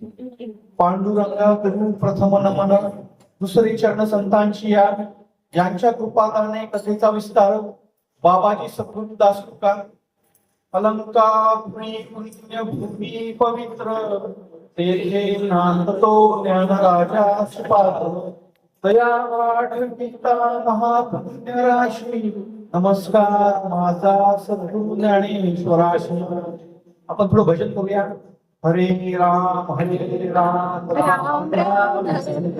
पांडुरंगा गुरु प्रथम नमन, दुसरी चरण संतांची या, यांच्या कृपाने कथेचा विस्तार. बाबाजी सद्गुरु दास तुकार. अलंकार पुण्य भूमी पवित्र, तेथे नांदतो ज्ञान राजा सुपात्र. दया वाढविता महापुण्य राशी, नमस्कार माझा सद्गुरु ज्ञानेश्वराशी. आपण थोडं भजन करूया. हरे राम राम राम राम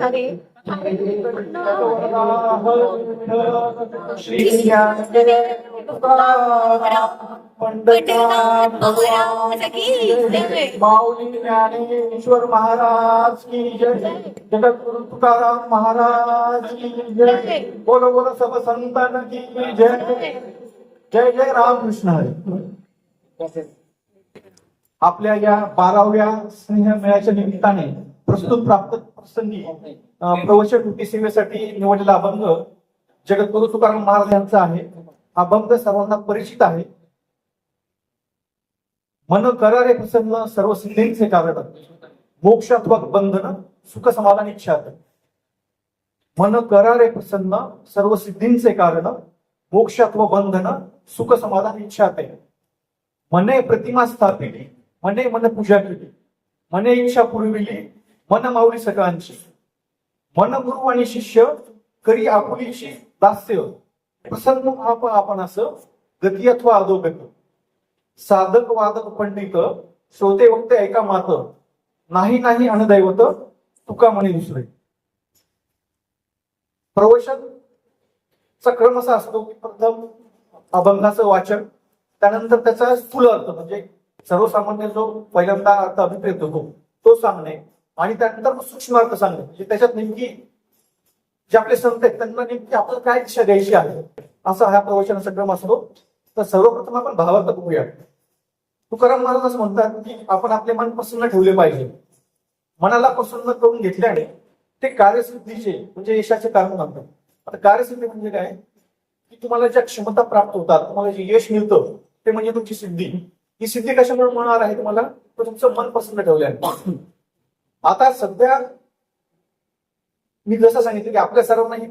हरे हरे श्री ज्ञानदेव पंडितनाथ महाराज की जय. माऊली ज्ञानेश्वर महाराज की जय. जगद्गुरु तुकाराम महाराज की जय. बोलो बोलो सब संतान की जय. जय जय रामकृष्ण हरी. आपल्या या 12व्या स्नेह मेळ्याच्या निमित्ताने प्रस्तुत प्राप्त प्रसंगी प्रवचन कृती सेवेसाठी निवडलेला अभंग जगद्गुरु तुकाराम महाराज यांचा आहे. हा अभंग सर्वांना परिचित आहे. मन करारे प्रसन्न सर्व सिद्धींचे कारण, मोक्ष अथवा बंधन सुख समाधान इच्छा. मन करारे प्रसन्न सर्व सिद्धींचे कारण, मोक्ष अथवा बंधन सुख समाधान इच्छा. मने प्रतिमा स्थापिली, मने मन पूजा केली, मने इच्छा पुरविली, मन माऊली सगळ्यांची. मन गुरु आणि शिष्य करी आपुलीची दास्य, प्रसन्न आपण असं गती अथवा अधोगत. साधक वादक पंडित श्रोते वक्ते ऐका मात, नाही नाही अनदैवत तुका म्हणे दुसरे. प्रवचनचा क्रम असा असतो की प्रथम अभंगाचं वाचन, त्यानंतर त्याचा स्थूल अर्थ म्हणजे सर्वसामान्य जो पहिल्यांदा अर्थ अभिप्रेत होतो तो सांगणे, आणि त्यानंतर सूक्ष्म अर्थ सांगणे म्हणजे त्याच्यात नेमकी जे आपले संत आहेत त्यांना नेमकी आपल्याला काय दिशा द्यायची आहे असा हा प्रवचनाचा क्रम असतो. तर सर्वप्रथम आपण भावार्थ बघूया. तुकाराम महाराज असं म्हणतात की आपण आपले मन प्रसन्न ठेवले पाहिजे. मनाला प्रसन्न करून घेतल्याने ते कार्यसिद्धीचे म्हणजे यशाचे कारण म्हणतात. आता कार्यसिद्धी म्हणजे काय की तुम्हाला ज्या क्षमता प्राप्त होतात, तुम्हाला जे यश मिळतं ते म्हणजे तुमची सिद्धी. ही सिद्धी कशामुळे मिळणार आहे तुम्हाला, तर तुमचं मन प्रसन्न ठेवल्याने. आता सध्या मी जसं सांगितलं की आपल्या सर्वांनाही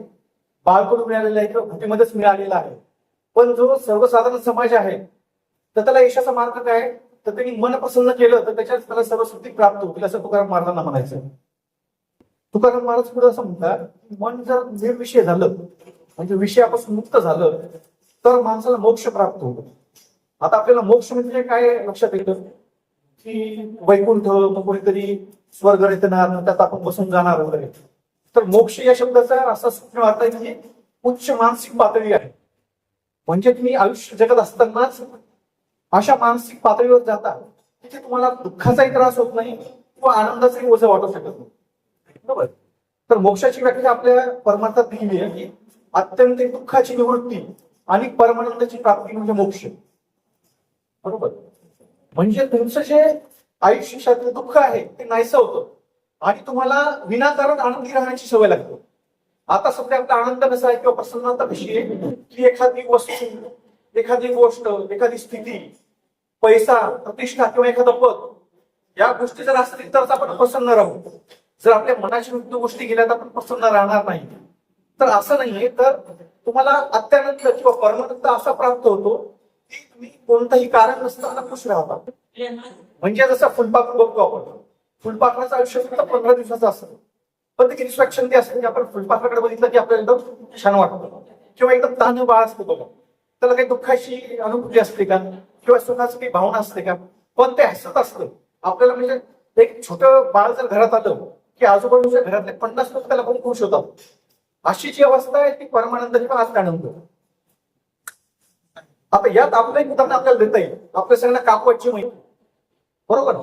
बाळकडून मिळालेलं आहे किंवा भूतीमध्येच मिळालेला आहे. पण जो सर्वसाधारण समाज आहे तर त्याला यशाचा मार्ग काय, तर त्यांनी मन प्रसन्न केलं तर त्याच्यात त्याला सर्व सिद्धी प्राप्त होतील असं तुकाराम महाराजांना म्हणायचं. तुकाराम महाराज पुढे असं म्हणतात की मन जर निर्विषय झालं म्हणजे विषयापासून मुक्त झालं तर माणसाला मोक्ष प्राप्त होतो. आता आपल्याला मोक्ष म्हणजे काय लक्षात येतं की वैकुंठ, मग कोणीतरी स्वर्ग येणार, त्यात आपण बसून जाणार वगैरे. तर मोक्ष या शब्दाचा असा सूक्ष्म अर्थ आहे की उच्च मानसिक पातळी आहे. म्हणजे तुम्ही आयुष्य जगत असतानाच अशा मानसिक पातळीवर जाता तिथे तुम्हाला दुःखाचाही त्रास होत नाही किंवा आनंदाचाही ओझं वाटू शकत नाही. बरोबर. तर मोक्षाची व्याख्या आपल्या परमार्थात दिली आहे की अत्यंत दुःखाची निवृत्ती आणि परमानंदाची प्राप्ती म्हणजे मोक्ष. बरोबर. म्हणजे तुमचं जे आयुष्यातलं दुःख आहे ते नाहीसं होतं आणि तुम्हाला विनाकारण आनंदी राहण्याची सवय लागते. आता सध्या आपला आनंद कसा आहे किंवा प्रसन्नता कशी आहे की एखादी वस्तू, एखादी गोष्ट, एखादी स्थिती, पैसा, प्रतिष्ठा किंवा एखादं पद या गोष्टी जर असतील तरच आपण प्रसन्न राहू. जर आपल्या मनाची विरुद्ध गोष्टी गेल्या तर आपण प्रसन्न राहणार नाही. तर असं नाहीये. तर तुम्हाला अत्यानंद किंवा परमानंद असा प्राप्त होतो की तुम्ही कोणतंही कारण नसताना खुश राहता. म्हणजे जसं फुलपाखरू बघतो आपण, फुलपाखराचं आयुष्य फक्त 15 दिवसाचं असतं, पण ते किती स्वच्छंदी असतं की आपण फुलपाखराकडे बघितलं की आपल्याला एकदम छान वाटतं. किंवा एकदम तान बाळ असतं बघा, त्याला काही दुःखाची अनुभूती असते का किंवा सुखाची काही भावना असते का, पण ते हसत असतं आपल्याला. म्हणजे एक छोटं बाळ जर घरात आलं की आजूबाजूच्या घरातले 50 लोक त्याला बघून खुश होतात. अशी जी अवस्था आहे ती परमानंदाची पण आज आनंद. आता यात आपलं एक उदाहरण आपल्याला देता येईल. आपल्या सगळ्यांना काकवाची माहिती, बरोबर.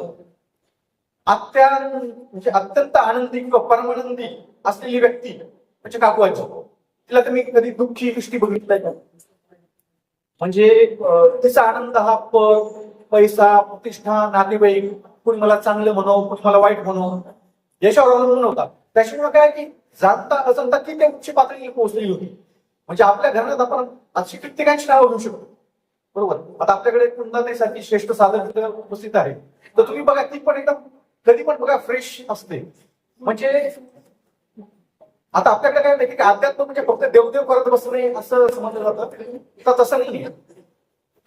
म्हणजे अत्यंत आनंदी किंवा परमानंदी असलेली व्यक्ती म्हणजे काकवाची. तिला तुम्ही कधी दुःखी दृष्टी बघितलाय का? म्हणजे तिचा आनंद हा पद, पैसा, प्रतिष्ठा, नातेवाईक, कुणी मला चांगलं म्हणो, कुणी मला वाईट म्हणो, याच्यावर अवलंबून होता. त्याच्यामुळे काय की जाणता अजाणता ती त्या उच्च पातळीला पोहोचलेली होती. म्हणजे आपल्या घरात आपण अशी कित्येकांची नावं घेऊ शकतो. बरोबर. आता आपल्याकडे कुंदाताईसारखी श्रेष्ठ साधक उपस्थित आहे, तर तुम्ही बघा ती पण एकदम कधी पण बघा फ्रेश असते. म्हणजे आता आपल्याकडे काय माहिती की अध्यात्म म्हणजे फक्त देवदेव करत बसणे असं समजलं जातं, तर तसं नाही.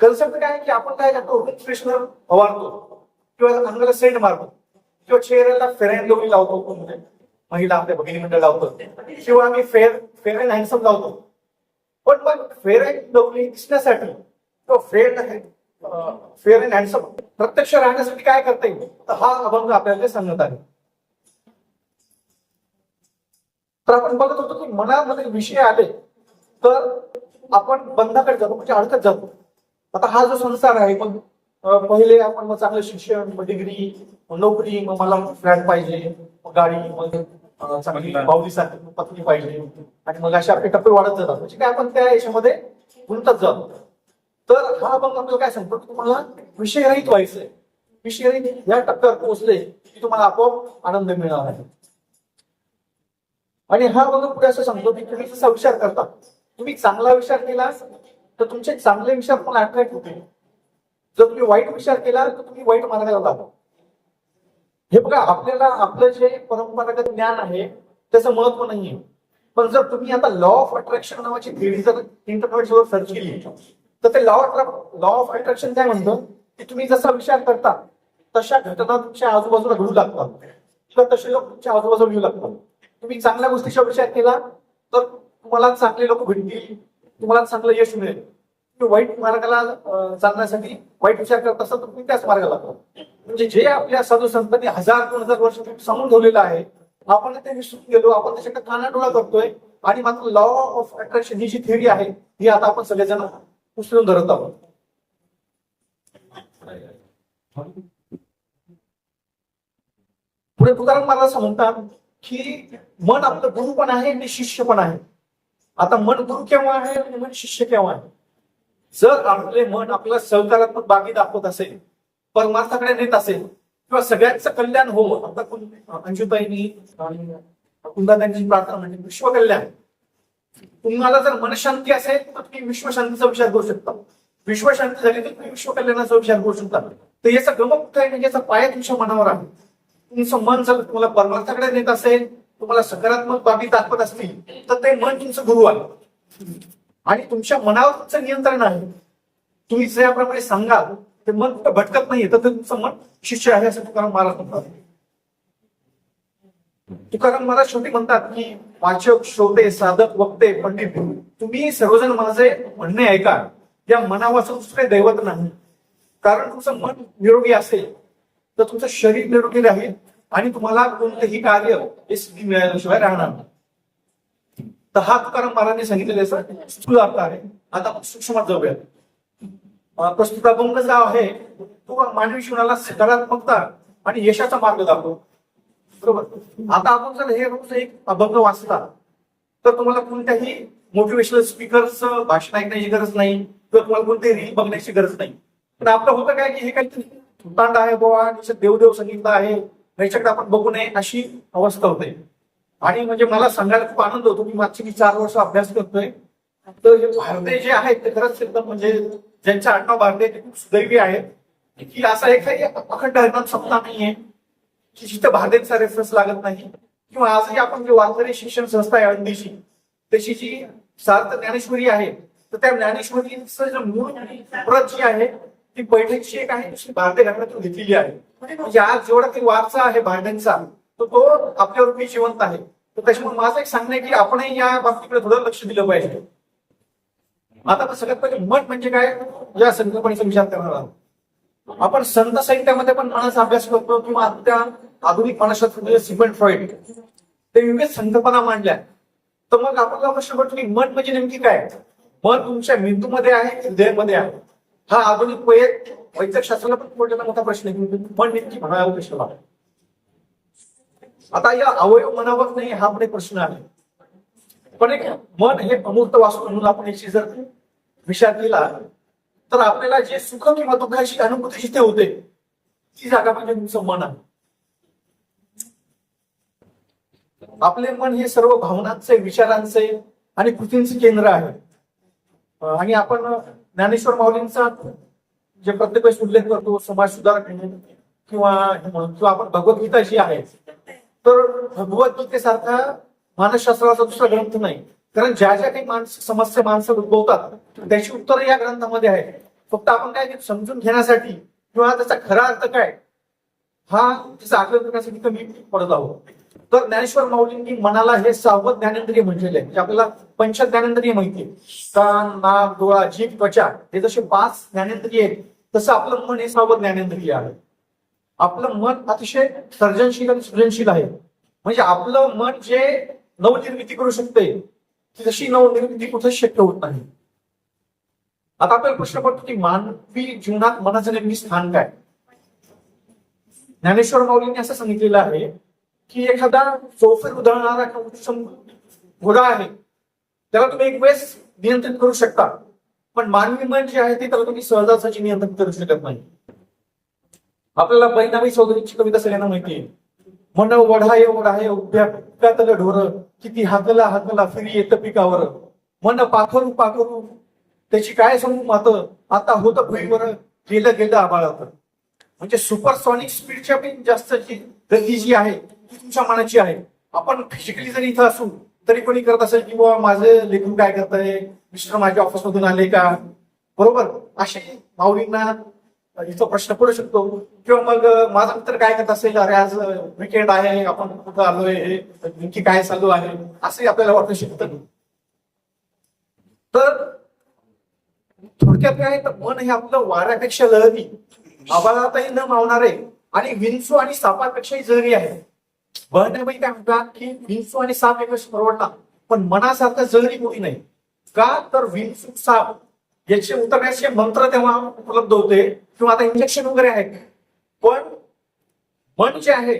कन्सेप्ट काय की आपण काय करतो, रूम फ्रेशनर फवारतो किंवा अंगाला सेंट मारतो किंवा चेहऱ्याला फेअर अँड लवली लावतो, म्हणजे महिला आपल्या भगिनी मंडळ लावतो, किंवा आम्ही फेअर फेअर अँड हँडसम लावतो. पण मग फेअर अँड लवली दिसण्यासाठी किंवा फेअर अँड हँडसम प्रत्यक्ष राहण्यासाठी काय करता येईल, तर हा अभंग आपल्याला सांगत आहे. तर आपण बघत होतो की मनामध्ये विषय आले तर आपण बंधाकडे जातो, म्हणजे अडकत जातो. आता हा जो संसार आहे, मग पहिले आपण मग चांगलं शिक्षण, मग डिग्री, मग नोकरी, मग मला फ्लॅट पाहिजे, मग गाडी, मग चांगली भावलीसाठी पत्नी पाहिजे, आणि मग असे आपले टप्पे वाढत जातात. म्हणजे काय आपण त्या याच्यामध्ये गुंतत जातो. तर हा मग आपल्याला काय सांगतो की तुम्हाला विषयरहित व्हायचंय. विषयरहित या टप्प्यावर पोहोचले की तुम्हाला आपोआप आनंद मिळणार आहे. आणि हा बघून पुढे असं सांगतो की तुम्ही जसा विचार करता, तुम्ही चांगला विचार केला तर तुमचे चांगले विचार तुम्हाला अट्रॅक्ट होतील. जर तुम्ही वाईट विचार केला तर तुम्ही वाईट मार्गाला जाता. हे बघा, आपल्याला आपलं जे परंपरागत ज्ञान आहे त्याचं महत्व नाहीये. पण जर तुम्ही आता लॉ ऑफ अट्रॅक्शन नावाची थिअरी जर इंटरनेटवर सर्च केली तर ते लॉ ऑफ अट्रॅक्शन काय म्हणतं की तुम्ही जसा विचार करता तशा घटना तुमच्या आजूबाजूला घडू लागतात किंवा तसे लोक तुमच्या आजूबाजूला येऊ लागतात. तुम्ही चांगल्या गोष्टीचा विचार केला तर तुम्हाला चांगले लोक भेटतील, तुम्हाला चांगलं यश मिळेल. तुम्ही वाईट मार्गाला चालण्यासाठी वाईट विचार करत असाल तर तुम्ही त्याच मार्गाला लागता. म्हणजे जे आपल्या साधू संतांनी 1000-2000 वर्ष सांगून ठेवलेलं आहे, आपण ते विसरून गेलो, आपण त्याच्याकडे कानाडोळा करतोय. आणि मात्र लॉ ऑफ अट्रॅक्शन ही जी थिअरी आहे ही आता आपण सगळेजण उचलून धरत आहोत. पुढे तुकाराम महाराज असं म्हणतात की मन आपलं गुरु पण आहे आणि शिष्य पण आहे. आता मन गुरु केव्हा आहे आणि मन शिष्य केव्हा आहे? जर आपले मन आपल्याला सकारात्मक बाबी दाखवत असेल, परमार्थाकडे नेत असेल, किंवा सगळ्यांचं कल्याण हो, आता अंजुताईंनी आणि कुंदाताईंची प्रार्थना म्हणजे विश्वकल्याण. तुम्हाला जर मनशांती असेल तर तुम्ही विश्वशांतीचा विचार करू शकता. विश्वशांती झाली तर तुम्ही विश्वकल्याणाचा विचार करू शकता. तर याचा गमक कुठे आहे, म्हणजे याचा पाया तुमच्या मनावर आहे. तुमचं मन जर तुम्हाला परमार्थाकडे नेत असेल, तुम्हाला सकारात्मक बाबी दाखवत असतील, तर ते मन तुमचं गुरु आहे. आणि तुमच्या मनावर तुमचं नियंत्रण आहे. तुम्ही ज्याप्रमाणे सांगाल ते मन कुठं भटकत नाहीये, तर तुमचं मन शिष्य आहे असं तुकाराम महाराज म्हणतात. तुकाराम महाराज शेवटी म्हणतात की वाचक, श्रोते, साधक, वक्ते, पंडित, तुम्ही सर्वजण माझे म्हणणे ऐका. या मनावाचं काही दैवत नाही. कारण तुमचं मन निरोगी असेल तर तुमचं शरीर निरोगी राहील आणि तुम्हाला कोणतेही कार्य हे सिद्धी मिळाल्याशिवाय राहणार नाही. तर हा तुकाराम महाराजांनी सांगितलेला स्थूल अर्थ आहे. आता आपण सूक्ष्मात जाऊया. प्रस्तुत अभंग जो आहे तो मानवी जीवनाला सकारात्मकता आणि यशाचा मार्ग दाखवतो. बरोबर. आता आपण जर हे रोज एक अभंग वाचता तर तुम्हाला कोणत्याही मोटिवेशनल स्पीकरचं भाषण ऐकण्याची गरज नाही किंवा तुम्हाला कोणतेही रील बघण्याची गरज नाही. पण आपलं होतं काय की हे काहीतरी तांड आहे बुवा, देवदेव संगीत आहे, याच्याकडे आपण बघू नये अशी अवस्था होते. आणि म्हणजे मला सांगायला खूप आनंद होतो. मी मागची 4 वर्ष अभ्यास करतोय. तर हे भारतीय जे आहेत ते खरंच एकदम म्हणजे ज्यांच्या आडनाव भारतीय ते खूप सुदैवी आहेत की असा एखादी अखंड हरिनाम सप्ताह नाहीये की जिथे भारतीयचा रेफरन्स लागत नाही. किंवा आजही आपण जे वारकरी शिक्षण संस्था आहे अंधीची, त्याची जी सार्थ ज्ञानेश्वरी आहे, तर त्या ज्ञानेश्वरीचं जे मूळ प्रत जी आहे ती बैठकची एक आहे, दुसरी भारतीय घराण्यातून घेतलेली आहे. म्हणजे आज जेवढा काही वारसा आहे भांड्यांचा तो आपल्या रूपी जिवंत आहे. तर त्याच्यामुळे माझं एक सांगणं आहे की आपणही या बाबतीकडे थोडं लक्ष दिलं पाहिजे. आता सगळ्यात पहिले मन म्हणजे काय या संकल्पनेचा विचार करणार आहोत. आपण संत साहित्यामध्ये पण मनाचा अभ्यास करतो किंवा त्या आधुनिक मानसशास्त्र सिगमंड फ्रॉइड ते विविध संकल्पना मांडल्या. तर मग आपल्याला प्रश्न पडतो की मन म्हणजे नेमकी काय? मन तुमच्या मेंदूमध्ये आहे, हृदयामध्ये आहे. हा आधुनिक वैद्यकशास्त्राला पण मोठा प्रश्न आहे की मन नेमकी म्हणावं कशाला. आता या अवयव मनावर नाही हा पण एक प्रश्न आहे. पण एक मन हे अमूर्त वास्तू म्हणून आपण याची जर विचार केला तर आपल्याला जे सुख किंवा दुःखाची अनुभूती जिथे होते ती जागा म्हणजे तुमचं मन आहे. आपले मन हे सर्व भावनांचे, विचारांचे आणि कृतींचे केंद्र आहे. आणि आपण ज्ञानेश्वर माऊलींचा जे प्रत्येक वेळेस उल्लेख करतो समाज सुधारक म्हणून, किंवा आपण भगवद्गीता जी आहे, तर भगवद्गीतेसारखा मानसशास्त्राचा दुसरा ग्रंथ नाही. कारण ज्या ज्या काही समस्या माणसं उद्भवतात त्याची उत्तर या ग्रंथामध्ये आहे. फक्त आपण काय समजून घेण्यासाठी किंवा त्याचा खरा अर्थ काय हा त्याचा आकलन करण्यासाठी कमी पडत आहोत. तर ज्ञानेश्वर माऊलींनी मनाला हे 6वं ज्ञानेंद्रिय म्हटलेलं आहे. म्हणजे आपल्याला पंच ज्ञानेंद्रिय माहितीये, कान, नाक, डोळा, जीभ, त्वचा, हे जसे 5 ज्ञानेंद्रिय आहेत तसं आपलं मन हे 6वं ज्ञानेंद्रिय आहे. आपलं मन अतिशय सर्जनशील आणि सृजनशील आहे. म्हणजे आपलं मन जे नवनिर्मिती करू शकते तशी नवनिर्मिती कुठेच शक्य होत नाही. आता आपल्याला प्रश्न पडतो की मानवी जीवनात मनाचं नेमकी स्थान काय. ज्ञानेश्वर माऊलींनी असं सांगितलेलं आहे की एखादा चौफेर उधळणारा घोडा आहे त्याला तुम्ही एक वेळेस नियंत्रित करू शकता, पण मानवी मन जे आहे ते त्याला तुम्ही सहजासहजी नियंत्रित करू शकत नाही. आपल्याला बहिणाबाई चौधरीची कविता सगळ्यांना माहिती आहे. मन वढाय वढाय उभ्या पिकातलं ढोर, किती हाकला हाकला फिरी येतं पिकावर, मन पाखरू पाखरू त्याची काय सांगू मात, आता होतं भुईवर गेलं गेलं आबाळात. म्हणजे सुपरसॉनिक स्पीडच्या पण जास्तची गती जी आहे ती तुमच्या मनाची आहे. आपण फिजिकली जरी इथं असू तरी कोणी करत असेल की बाबा माझं लेखन काय करतंय, मिस्टर माझ्या ऑफिसमधून आले का, बरोबर, असे माऊलींना इथं प्रश्न पडू शकतो. किंवा मग माझा मित्र काय करत असेल, अरे आज विकेंड आहे आपण कुठं आलोय, नेमकी काय चालू आहे, असंही आपल्याला वाटू शकतं. तर थोडक्यात काय तर मन हे आपलं वाऱ्यापेक्षा लहरी, आवाजातही न मावणारे आणि विंचू आणि सापापेक्षाही जहरी आहे. बहिणाबाई काय म्हणतात की विंचू आणि साप एकच परवडतात, पण मनासारखं जहरी कोणी नाही. का तर विंचू साप याचे उतरण्याचे मंत्र तेव्हा उपलब्ध होते किंवा आता इंजेक्शन वगैरे आहेत, पण मन जे आहे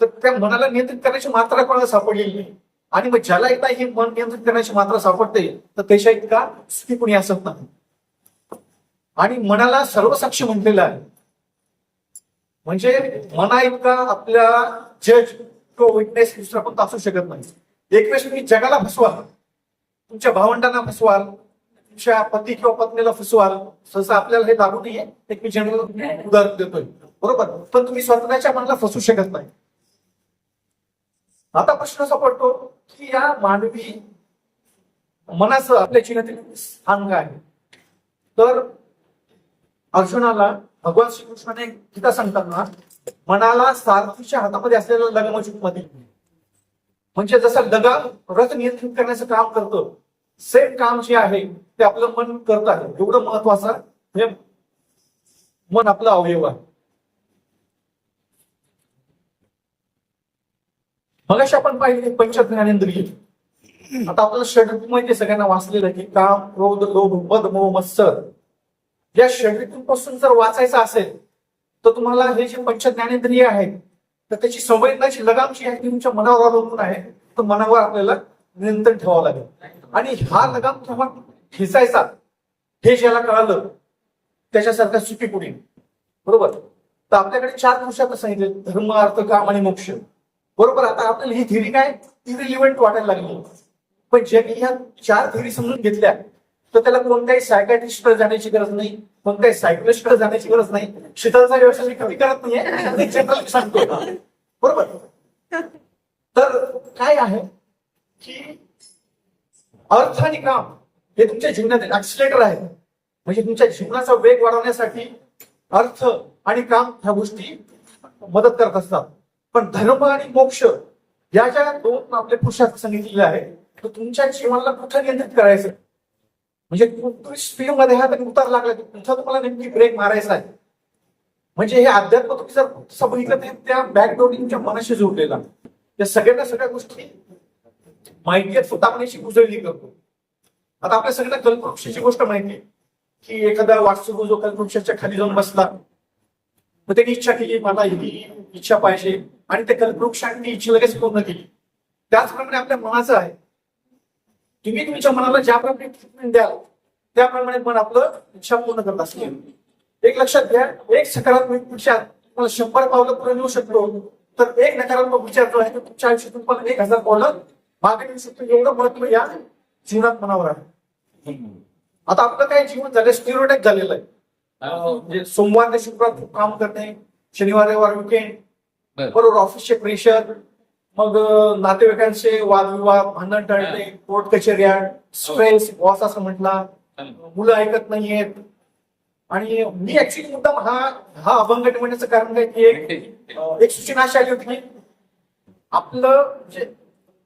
तर त्या मनाला नियंत्रित करण्याची मात्रा कोणाला सापडलेली नाही. आणि मग ज्याला एकदा ही मन नियंत्रित करण्याची मात्रा सापडते तर त्याच्या इतका सुखी कोणी असत नाही. आणि मनाला सर्वसाक्षी म्हटलेलं आहे. म्हणजे मना इतका आपल्या जज किंवा विटनेस दुसरा पण असू शकत नाही. एक वेळेस तुम्ही जगाला फसवाल, तुमच्या भावंडांना फसवाल, तुमच्या पती किंवा पत्नीला फसवाल, सहसा आपल्याला हे लागू नाहीये, एक मी जनरल उदाहरण देतोय, बरोबर, पण तुम्ही स्वतःच्या मनाला फसवू शकत नाही. आता प्रश्न असा पडतो की या मानवी मनाचं आपल्या जीवनातील स्थान काय आहे. तर अर्जुनाला भगवान श्रीकृष्णाने गीता सांगताना मनाला सारथीच्या हातामध्ये असलेलं लगाममध्ये, म्हणजे जसं लगाम रथ नियंत्रित करण्याचं काम करतं, सेम काम जे आहे ते आपलं मन करत आहे. एवढं महत्वाचं हे मन आपला अवयव आहे. मगाशी आपण पाहिले पंच ज्ञानेंद्रिय. आता आपल्याला षड्ऋतू माहिती सगळ्यांना वाचलेलं की काम, क्रोध, लोभ, मद, मोह, मत्सर, या षड्ऋतूंपासून जर वाचायचं असेल तर तुम्हाला हे जे पंच ज्ञानेंद्रिय आहेत तर त्याची संवेदनाची लगाम जी आहे ती तुमच्या मनावर अवलंबून आहे. तर मनावर आपल्याला नियंत्रण ठेवावं लागेल. आणि हा लगाम केव्हा खेचायचा हे ज्याला कळालं त्याच्यासारखा सुखी कुणी, बरोबर. तर आपल्याकडे 4 पुरुषार्थ सांगितले, धर्म, अर्थ, काम आणि मोक्ष, बरोबर. आता आपल्याला ही थिअरी काय इरिलिव्हंट वाटायला लागली, पण ज्यांनी ह्या 4 थिअरी समजून घेतल्या तर त्याला कोणत्याही सायकॅट्रिस्टकडे जाण्याची गरज नाही, कोणत्याही सायकोलॉजिस्टकडे जाण्याची गरज नाही. शीतलचा व्यवसाय मी कमी करत नाहीये, जनरल सांगतो, बरोबर. तर काय आहे की अर्थ आणि काम हे तुमच्या जीवनात ऍक्सिलेटर आहे. म्हणजे तुमच्या जीवनाचा वेग वाढवण्यासाठी अर्थ आणि काम ह्या गोष्टी मदत करत असतात. पण धर्म आणि मोक्ष या ज्या 2 आपले पुरुषार्थ सांगितलेले आहे तर तुमच्या जीवनाला कुठं नियंत्रित करायचं, म्हणजे तुम्ही स्पीड मध्ये हा उतार लागला की तुमचा तुम्हाला नेमकी ब्रेक मारायचा आहे. म्हणजे हे अध्यात्म तुम्ही जर तसं बघितलं तर त्या बॅकग्राऊंड तुमच्या मनाशी जोडलेला. त्या सगळ्या गोष्टी माहिती आहेत, फक्त आपण याची उजळणी करतो. आता आपल्या सगळ्यांना कल्पवृक्षाची गोष्ट माहिती आहे की एखादा वास्तू जो कल्पवृक्षाच्या खाली जाऊन बसला मग त्यांनी इच्छा केली मला ही इच्छा पाहिजे आणि त्या कल्पवृक्षाने इच्छा लगेच पूर्ण केली. त्याचप्रमाणे आपल्या मनाचं आहे. तुम्ही तुमच्या मनाला ज्याप्रमाणे ट्रीटमेंट द्याल त्याप्रमाणे मन आपलं इच्छा पूर्ण करत असेल. एक लक्षात घ्या, एक सकारात्मक विचार तुम्हाला 100 पावलं पुढे नेऊ शकतो, तर एक नकारात्मक विचार जो आहे तो तुमच्या आयुष्यातून पण 1000 पावलं मागे नेऊ शकतो. एवढं महत्व या जीवनात मनावर आहे. आता आपलं काय जीवन झालं स्टिरियोटाइप झालेलं आहे. म्हणजे सोमवार ते शुक्रवार काम करणे, शनिवार रविवार विकेंड, बरं. बरोबर ऑफिसचे प्रेशर, मग नातेवाईकांचे वादविवाद, भांडण टळणे, कोर्ट कचेऱ्या, स्ट्रेस, बॉस असं म्हटला, मुलं ऐकत नाहीयेत. आणि मी ऍक्च्युली मुद्दाम हा अभंग म्हणण्याचं कारण काय की एक सूचना अशी आली होती की आपलं जे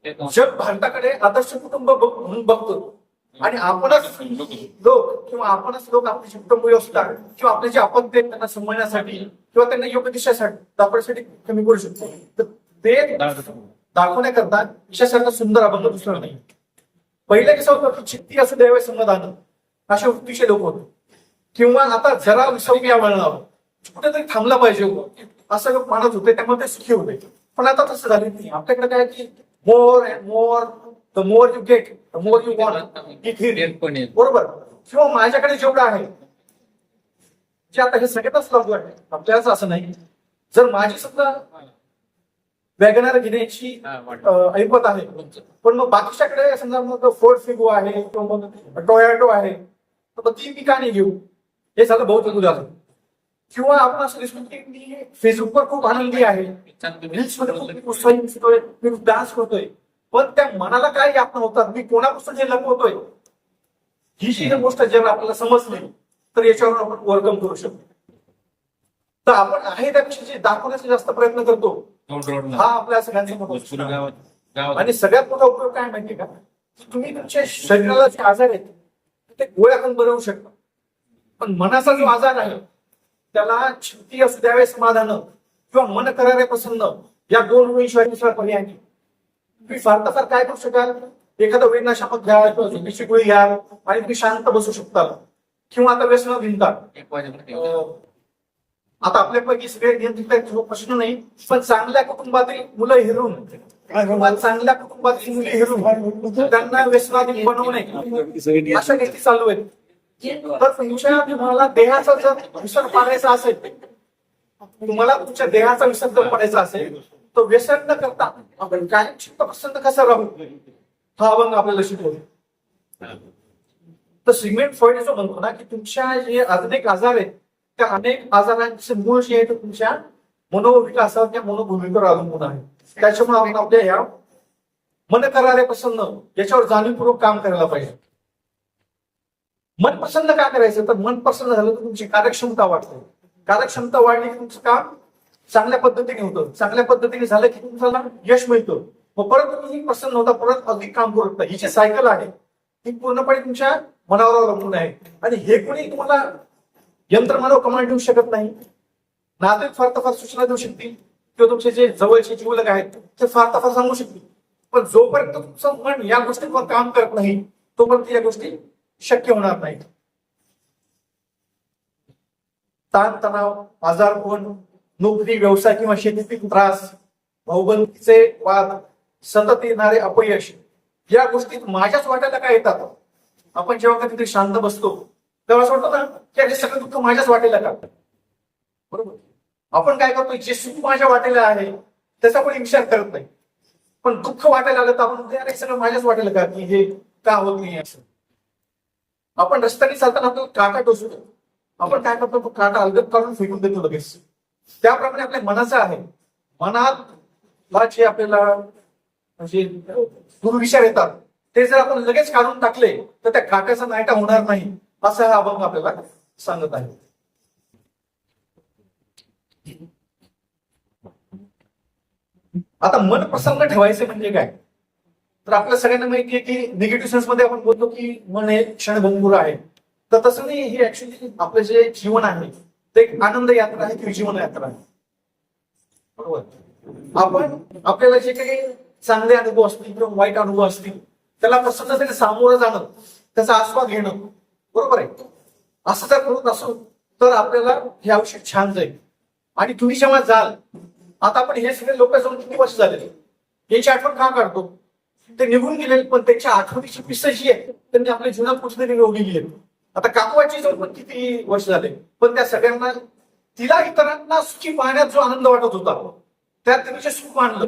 जग भारताकडे आदर्श कुटुंब म्हणून बघतो आणि आपणच लोक किंवा आपणच लोक आपली जी कुटुंब व्यवस्था किंवा आपले जे अपत्य आहेत त्यांना सांभाळण्यासाठी किंवा त्यांना योग्य दिशेसाठी दाखवण्यासाठी कमी करू शकतो. तर ते दाखवण्याकरता विशेषतः सुंदर अभंग दुसरा नाही. पहिले कसं होतं की चित्ती असू द्यावे समाधान अशा वृत्तीचे लोक होते किंवा आता जरा विसरून या वळणावर कुठेतरी थांबला पाहिजे असं लोक मानत होते, त्यामुळे ते सुखी होते. पण आता तसं झालं नाही. आपल्याकडे काय की more and more, the more you get the more you want, बरोबर. किंवा माझ्याकडे जेवढं आहे जे आता हे सगळ्यातच लागू आहे आपल्यालाच असं नाही. जर माझी सुद्धा वॅगनर घेण्याची ऐपत आहे पण मग बाकीच्याकडे समजा मग फोर्ड फिगो आहे किंवा मग टोयॅटो आहे तर ती मी का नाही घेऊ, हे झालं बहुत उदाहरण. किंवा आपण असं दिसतो की मी फेसबुकवर खूप आनंदी आहे, रील्स मध्ये खूप उत्साही दिसतोय, मी डान्स करतोय, पण त्या मनाला काय यातना होतात, मी कोणापासून जे लपवतोय, ही जी गोष्ट जेव्हा आपल्याला समजली तर याच्यावर आपण ओव्हरकम करू शकतो. तर आपण आहे त्यापेक्षा जे दाखवण्याचा जास्त प्रयत्न करतो हा आपल्या सगळ्यांचा मोठा प्रश्न आहे. आणि सगळ्यात मोठा उपयोग काय माहितीये का, तुम्ही तुमच्या शरीराला जे आजार आहेत ते गोळ्या खाऊन बनवू शकता, पण मनाचा जो आजार आहे त्याला चिंती असू द्यावे समाधान किंवा मन करारे प्रसन्न या दोन गोष्टीशिवाय दुसरा पर्याय नाही. तुम्ही फार तर फार काय करू शकाल, एखादा वेदनाशामक घ्या किंवा झोपेची गोळी घ्या आणि तुम्ही शांत बसू शकता किंवा आता व्यसन भिंता. आता आपल्यापैकी सगळे नियंत्रित आहेत जो प्रश्न नाही, पण चांगल्या कुटुंबातील मुलं हिरून किंवा चांगल्या कुटुंबातील मुली हिरून त्यांना व्यसनाधीन बनवणे अशा गोष्टी चालू आहेत. तर तुम्हाला देहाचा जर विसर पाडायचा असेल, तुम्हाला तुमच्या देहाचा विसर जर पडायचा असेल तर व्यसन न करता आपण काय चित्त प्रसन्न कसं राहू हा अभंग आपल्याला शिकवतो. तर सिग्मंड फ्रॉइड असं म्हणतो ना की तुमच्या जे अनेक आजार आहेत त्या अनेक आजारांचे मूळ जे आहे ते तुमच्या मनोविकासावर त्या मनोभूमीवर अवलंबून आहे. त्याच्यामुळे आपण आपल्या या मन करारे प्रसन्न याच्यावर जाणीवपूर्वक काम करायला पाहिजे. मन प्रसन्न का करायचं, तर मन प्रसन्न झालं तर तुमची कार्यक्षमता वाढते, कार्यक्षमता वाढली की तुमचं काम चांगल्या पद्धतीने होतं, चांगल्या पद्धतीने झालं की तुमचं यश मिळतं, मग परत तुम्ही प्रसन्न होता, परत अधिक काम करत नाही. ही जी सायकल आहे ती पूर्णपणे तुमच्या मनावर अवलंबून आहे. आणि हे कोणी तुम्हाला यंत्रमानव कमांड देऊ शकत नाही. नाते फार तर फार सूचना देऊ शकतील किंवा तुमचे जे जवळचे जीवलग आहेत ते फार तर फार सांगू शकतील, पण जोपर्यंत तुमचं मन या गोष्टींवर काम करत नाही तोपर्यंत या गोष्टी शक्य होणार नाही. ताणतणाव, आजारपण, नोकरी, व्यवसाय किंवा शेतीतील त्रास, भाऊबंदीचे वाद, सतत येणारे अपयश या गोष्टी माझ्याच वाट्याला काय येतात. आपण जेव्हा कधीतरी शांत बसतो तेव्हा असं वाटतं ना की हे सगळं दुःख माझ्याच वाटेला का, बरोबर. आपण काय करतो, जे सुख माझ्या वाटेला आहे त्याचा कोणी विचार करत नाही, पण दुःख वाटायला आलं तर आपण म्हणतो अरे सगळं माझ्याच वाटेला का की हे का होत नाही असं. आपण रस्त्याने चालताना आपल्याला काटा टोचतो, आपण काय करतो तो काटा अलगद काढून फेकून देतो लगेच. त्याप्रमाणे आपल्या मनाचं आहे, मनात जे आपल्याला म्हणजे दुर्विचार येतात ते जर आपण लगेच काढून टाकले तर त्या काट्याचा नायटा होणार नाही असं हा अभंग आपल्याला सांगत आहे. आता मन प्रसन्न ठेवायचे म्हणजे काय, तर आपल्या सगळ्यांना माहिती आहे की निगेटिव्ह सेन्स मध्ये आपण बोलतो की मन हे क्षणभंगुर आहे, तर तसं नाही. हे ऍक्च्युली आपलं जे जीवन आहे ते एक आनंद यात्रा आहे किंवा जीवन यात्रा आहे, बरोबर. आपण आपल्याला जे काही चांगले अनुभव असतील किंवा वाईट अनुभव असतील त्याला प्रसन्नतेने सामोरं जाणं, त्याचा आस्वाद घेणं, बरोबर आहे. असं जर करत असो तर आपल्याला हे आयुष्य छान जाईल. आणि तुम्ही जेव्हा जाल, आता आपण हे सगळे लोक जाऊन किती वर्ष झाले याची आठवण का काढतो, ते निघून गेले पण त्यांच्या आठवणीची पिसं जी आहे त्यांनी आपल्या जीवनात कुठेतरी रोवलेली आहे. आता काकवाची जाऊन पण किती वर्ष झाले, पण त्या सगळ्यांना तिला इतरांना सुखी पाहण्यात जो आनंद वाटत होता त्यात त्यांनी सुख मानलं,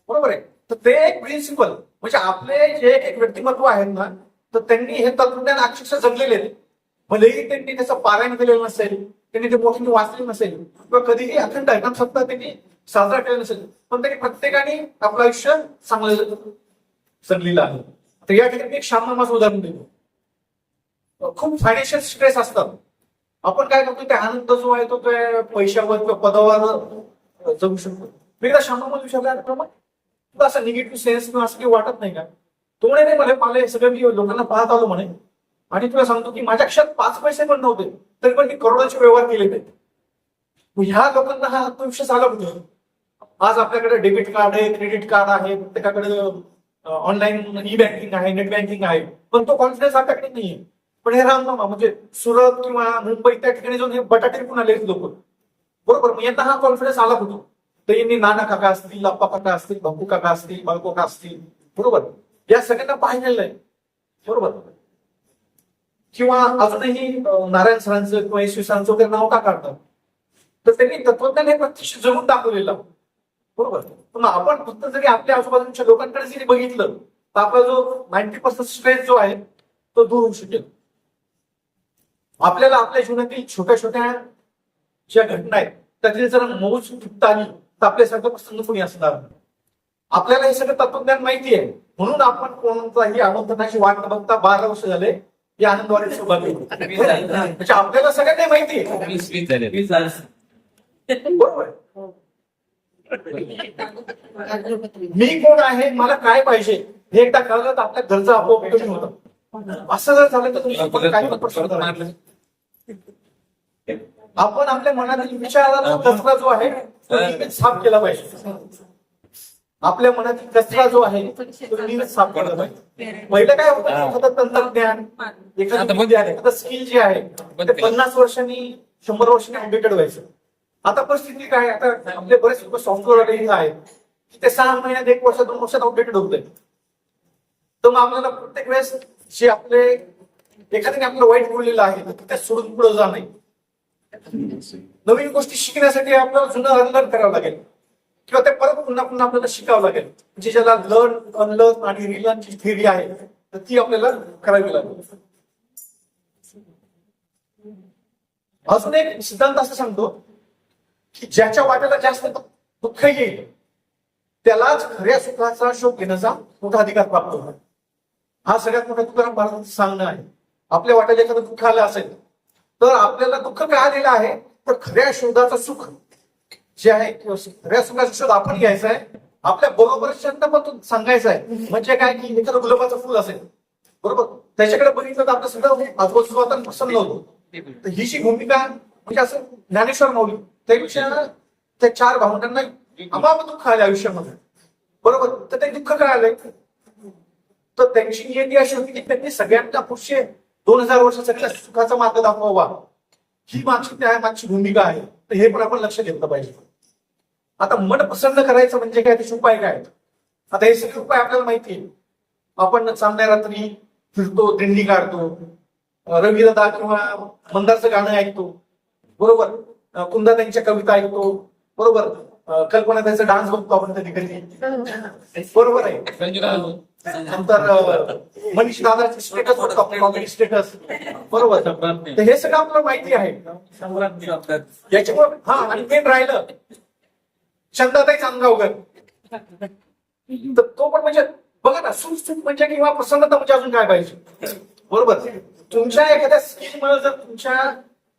बरोबर आहे. तर ते एक प्रिन्सिपल म्हणजे आपले जे एक व्यक्तिमत्व आहेत ना, तर त्यांनी हे तत्वज्ञान अक्षरशः जगलेले आहेत. भलेही त्यांनी त्याचं पारायण केलेलं नसेल, त्यांनी ते मोठ्याने वाचले नसेल किंवा कधीही अखंड हरिनाम सप्ताह त्यांनी साजरा केला नसेल, पण त्यांनी प्रत्येकाने आपलं आयुष्य चांगलं जगलेलं आहे. तर या ठिकाणी एक श्यामनामाचं उदाहरण देतो. खूप फायनान्शियल स्ट्रेस असतात. आपण काय करतो, त्या आनंद जो आहे तो त्या पैशावर किंवा पदावर जगू शकतो. मी एकदा श्यामनामा विचारल्याप्रमाणे तुला असं निगेटिव्ह सेन्स किंवा असं काही वाटत नाही का? तो म्हणे नाही, मला हे सगळं मी लोकांना पाहत आलो म्हणे, आणि तुला सांगतो की माझ्या क्षात 5 पैसे पण नव्हते, तरी पण मी करोडाचे व्यवहार केले ते. ह्या लोकांना हा आत्मविश्वास आला कुठे? आज आपल्याकडे डेबिट कार्ड आहे, क्रेडिट कार्ड आहे, प्रत्येकाकडे ऑनलाईन ई बँकिंग आहे, नेट बँकिंग आहे, पण तो कॉन्फिडन्स आपल्याकडे नाहीये. पण हे रामनामा म्हणजे सुरत किंवा मुंबई त्या ठिकाणी जाऊन हे बटाटे विकून आले लोक, बरोबर. मग यांना हा कॉन्फिडन्स आला कुठून? तर यांनी नाना काका असतील, लप्पा काका असतील, बापू काका असतील, बाळको काका असतील, बरोबर, या सगळ्यांना पाहिलेलं आहे, बरोबर. किंवा अजूनही नारायण सरांचं किंवा यशवी सरांचं वगैरे नाव का काढतात? तर त्यांनी तत्वज्ञान हे प्रत्यक्ष जगून दाखवलेलं आहे, बरोबर. पण आपण फक्त जरी आपल्या आजूबाजूच्या लोकांकडे जरी बघितलं तर आपला जो 90% स्ट्रेस जो आहे तो दूर होऊ शकेल. आपल्याला आपल्या जीवनातील छोट्या छोट्या ज्या घटना आहेत त्यातील जर मौज टिपता आली तर आपल्यासारखं प्रसन्न कोणी असणार नाही. आपल्याला हे सगळं तत्वज्ञान माहिती आहे, म्हणून आपण कोणताही आमंत्रणाची वाट न बघता 12 वर्ष झाले या आनंदवाडीत सहभागी होतो. म्हणजे आपल्याला सगळ्यांना माहिती आहे, बरोबर. मी कोण आहे, मला काय पाहिजे हे एकदा कळलं तर आपल्या गरजा आपोआप कमी होतात. असं जर झालं तर तुम्ही काही पण प्रश्न करा. आपण आपल्या मनातील विचाराचा कचरा जो आहे तो नेहमीच साफ केला पाहिजे. आपल्या मनातील कचरा जो आहे तो नेहमीच साफ केला पाहिजे. पहिलं काय होतं, एखादं तंत्रज्ञान, एखादी विद्या, एखादं स्किल जे आहे ते 50 वर्षांनी 100 वर्षांनी अपडेटेड व्हायचं. आता परिस्थिती काय, आता आपले बरेच लोक सॉफ्टवेअर आहेत की ते 6 महिन्यात, 1 वर्ष, 2 वर्षात अपडेटेड होते. तर मग आपल्याला प्रत्येक वेळेस जे आपले एखाद्याने आपल्याला वाईट बोललेलं आहे त्या सोडून पुढे जाणे, नवीन गोष्टी शिकण्यासाठी आपल्याला जुनं अनलर्न करावं लागेल किंवा ते परत पुन्हा पुन्हा आपल्याला शिकावं लागेल. म्हणजे ज्याला लर्न, अनलर्न आणि रिलर्न ची थिअरी आहे तर ती आपल्याला करावी लागेल. अजून एक सिद्धांत असं सांगतो की ज्याच्या वाट्याला जास्त दुःख येईल त्यालाच खऱ्या सुखाचा शोध घेण्याचा मोठा अधिकार प्राप्त होणार. हा सगळ्यात मोठा तुकाराम महाराजांचं सांगणं आहे. आपल्या वाट्याला एखादं दुःख आलं असेल तर आपल्याला दुःख का आलेलं आहे, तर खऱ्या शोधाचं सुख जे आहे, खऱ्या सुखाचा शोध आपण घ्यायचा आहे. आपल्या बरोबरच्यांना पण तो सांगायचा आहे. म्हणजे काय की एखादं गुलाबाचं फुल असेल, बरोबर, त्याच्याकडे बघितलं तर आपलं सगळं आजूबाजूला वातावरण प्रसन्न होतं. तर ही जी भूमिका म्हणजे असं ज्ञानेश्वर माऊली त्यापेक्षा त्या 4 भावंडांना अमाप दुःख आले आयुष्यामध्ये, बरोबर. तर ते दुःख काय आलंय, तर त्यांची नियती अशी होती की त्यांनी सगळ्यांना पुढचे 2000 वर्षासाठी सुखाचा मार्ग दाखवावा, ही मागची भूमिका आहे. तर हे पण आपण लक्ष घेतलं पाहिजे. आता मन प्रसन्न करायचं म्हणजे काय, त्याचे उपाय काय? आता हे सगळे उपाय आपल्याला माहिती आहे. आपण चांगल्या रात्री फिरतो, दिंडी काढतो, रविदादा किंवा मंदारचं गाणं ऐकतो, बरोबर, कुंदा त्यांच्या कविता ऐकतो, बरोबर, कल्पना त्यांचा डान्स बघतो आपण कधी कधी, बरोबर आहे. नंतर मनीष दादाचे स्टेटस बघतो आपण, कॉमेडी स्टेटस, बरोबर. तर हे सगळं आपल्याला माहिती आहे. याच्यामुळे हा, आणि मेन राहिलं चंदाताई चांदगावकर, तर तो पण म्हणजे बघा ना, सुख म्हणजे किंवा प्रसन्नता म्हणजे अजून काय पाहिजे, बरोबर. तुमच्या एखाद्या स्किलमुळे जर तुमच्या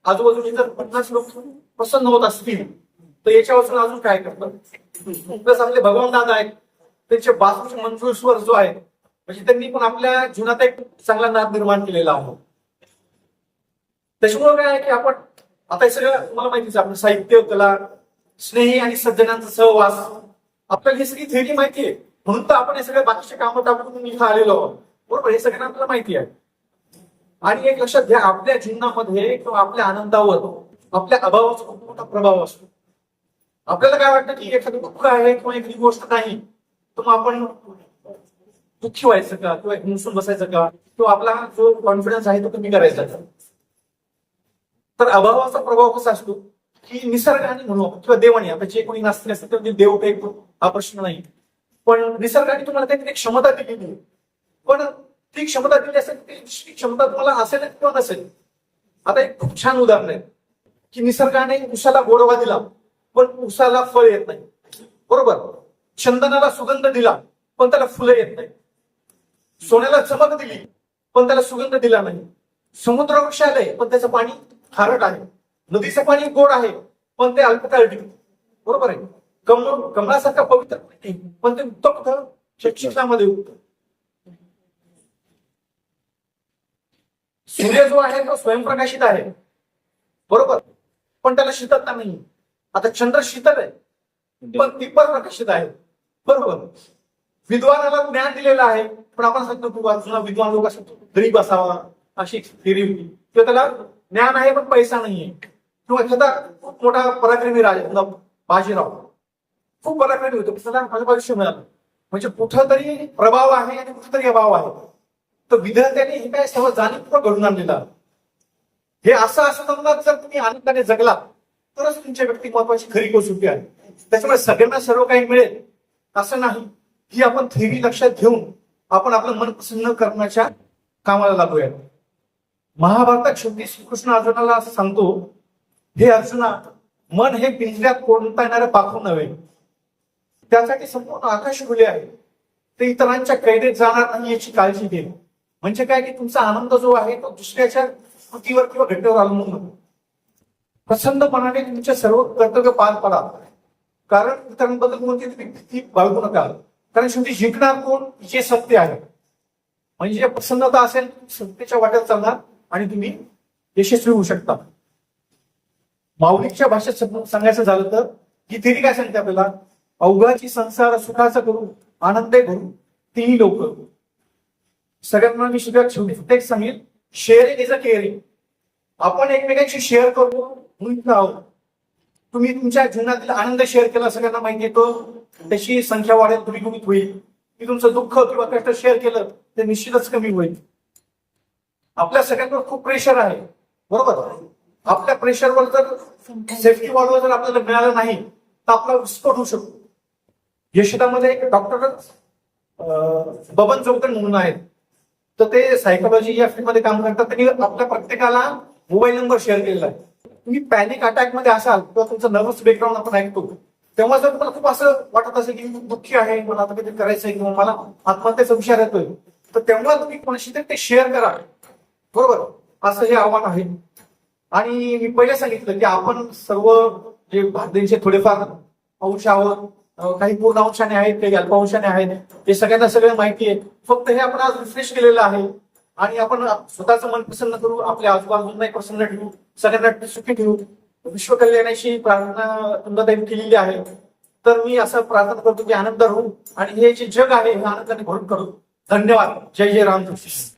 आजूबाजूचे जर 50 लोक प्रसन्न होत असतील तर याच्यापासून अजून काय करतात. प्लस आपले भगवान दादा आहेत, त्यांचे बाजूचे मंजूर स्वर जो आहे म्हणजे त्यांनी पण आपल्या जीवनात एक चांगला नाद निर्माण केलेला आहे. त्याच्यामुळे काय आहे की आपण आता हे सगळं तुम्हाला माहितीच आहे, आपलं साहित्य, कला, स्नेही आणि सज्जनांचा सहवास, आपल्याला ही सगळी थेरी माहिती आहे, म्हणून तर आपण हे सगळे बाकीचे कामं टाकून इथं आलेलो आहोत, बरोबर. हे सगळ्यांना आपल्याला माहिती आहे. आणि एक लक्षात घ्या, आपल्या जीवनामध्ये किंवा आपल्या आनंदावर आपल्या अभावाचा खूप मोठा प्रभाव असतो. आपल्याला काय वाटतं की एखादं दुःख आहे किंवा एखादी गोष्ट नाही तर मग आपण दुःखी व्हायचं का किंवा हिंसून बसायचं का किंवा आपला जो कॉन्फिडन्स आहे तो कमी करायचा का. तर अभावाचा प्रभाव कसा असतो की निसर्गाने म्हणू किंवा देवाने, आता जे कोणी नास्तिक असतात म्हणजे देव काही हा प्रश्न नाही, पण निसर्गाने तुम्हाला काहीतरी क्षमता दिलेली, पण ती क्षमता दिली असेल ती क्षमता तुम्हाला असेल किंवा नसेल, आता एक खूप छान उदाहरण आहे की निसर्गाने उसाला गोडवा दिला पण उसाला फळ येत नाही, बरोबर. चंदनाला सुगंध दिला पण त्याला फुलं येत नाही. सोन्याला चमक दिली पण त्याला सुगंध दिला नाही. समुद्र वृक्ष आलंय पण त्याचं पाणी खारट आहे. नदीचं पाणी गोड आहे पण ते अल्पकाळ टिकते, बरोबर आहे. कमळासारखा पवित्र नाही पण ते उत्तम कुठं शिक्षणामध्ये उगतं. सूर्य जो आहे तो स्वयंप्रकाशित आहे, बरोबर, पण त्याला शीतलता नाही. आता चंद्र शीतल आहे पण ती पण प्रकाशित आहे, बरोबर. विद्वानाला ज्ञान दिलेलं आहे पण आपण सांगतो तू जुना विद्वान लोक असतो गरीब असावा अशी थिअरी होती, किंवा त्याला ज्ञान आहे पण पैसा नाहीये. किंवा एखादा खूप मोठा पराक्रमी राजा बाजीराव खूप पराक्रमी होतो, त्याला आयुष्य मिळालं. म्हणजे कुठं तरी प्रभाव आहे आणि कुठंतरी अभाव आहे. तर विद्यार्थ्यांनी हे काय सर्व जाणीवपूर्वक घडून आणलेलं आहे. हे असं असताना जर तुम्ही आनंदाने जगला तरच तुमच्या व्यक्तिमत्वाची खरी कसोटी आहे. त्याच्यामुळे सगळ्यांना सर्व काही मिळेल असं नाही. ही आपण थेरी लक्षात घेऊन आपण आपलं मन प्रसन्न करण्याच्या कामाला लागूया. महाभारतात शेवटी श्रीकृष्ण अर्जुनाला असं सांगतो, हे अर्जुना, मन हे पिंजऱ्यात कोणता येणारं पाखरू नव्हे. त्यासाठी संपूर्ण आकाश खुले आहे. ते इतरांच्या कैदेत जाणार नाही याची काळजी घे. म्हणजे काय की तुमचा आनंद जो आहे तो दुसऱ्याच्या कृतीवर किंवा घटनेवर अवलंबून नको. प्रसन्नपणाने तुमचे सर्व कर्तव्य पार पडा. कारण इतरांबद्दल कोणती भीती बाळगू नका. कारण शेवटी जिंकणार कोण, जे सत्य आहे. म्हणजे जे प्रसन्नता असेल सत्तेच्या वाट्यात चालणार आणि तुम्ही यशस्वी होऊ शकता. माऊलीच्या भाषेत सांगायचं झालं तर ही थिअरी काय सांगते आपल्याला, अवघाची संसार सुखाचा करू आनंदे भरू तिन्ही लोक. सगळ्यांना मी शिकत शेवटी फक्त एक सांगेल, शेअरिंग इज अ केअरिंग. आपण एकमेकांशी शेअर करू म्हणून आहोत. तुम्ही तुमच्या जीवनातील आनंद शेअर केला, सगळ्यांना माहिती येतो त्याची संख्या वाढेल, द्विगुणित होईल. की तुमचं दुःख किंवा कष्ट शेअर केलं ते निश्चितच कमी होईल. आपल्या सगळ्यांवर खूप प्रेशर आहे, बरोबर. आपल्या प्रेशरवर जर सेफ्टी वॉल्व जर आपल्याला मिळालं नाही तर आपला विस्फोट होऊ शकतो. यशोदामध्ये एक डॉक्टर बबन जोगदंड म्हणून आहेत, तर ते सायकोलॉजी या फील्डमध्ये काम करतात. त्यांनी आपल्या प्रत्येकाला मोबाईल नंबर शेअर केलेला आहे. तुम्ही पॅनिक अटॅक मध्ये असाल किंवा तुमचं नर्वस बॅकग्राऊंड आपण ऐकतो, तेव्हा जर तुम्हाला खूप असं वाटत असेल की मी दुःखी आहे, मला आता काहीतरी करायचंय किंवा मला आत्महत्येचा विचार येतोय, तर तेव्हा तुम्ही कोणाशी तरी ते शेअर करा, बरोबर. असं हे आव्हान आहे. आणि मी पहिले सांगितलं की आपण सर्व जे भारतीयांचे थोडेफार अंश आहोत, काही पूर्ण अंशाने आहेत, काही अल्प अंशाने आहेत. हे सगळ्यांना सगळं माहिती आहे. फक्त हे आपण आज रिफ्रेश केलेलं आहे. आणि आपण स्वतःचं मन प्रसन्न करू, आपल्या आजूबाजूंना प्रसन्न ठेवू, सगळ्यांना सुखी ठेवू. विश्व कल्याणाची प्रार्थना तुमच्याकडे केलेली आहे. तर मी असं प्रार्थना करतो की आनंद राहू आणि हे जे जग आहे हे आनंदाने भरून करू. धन्यवाद. जय जय रामकृष्ण.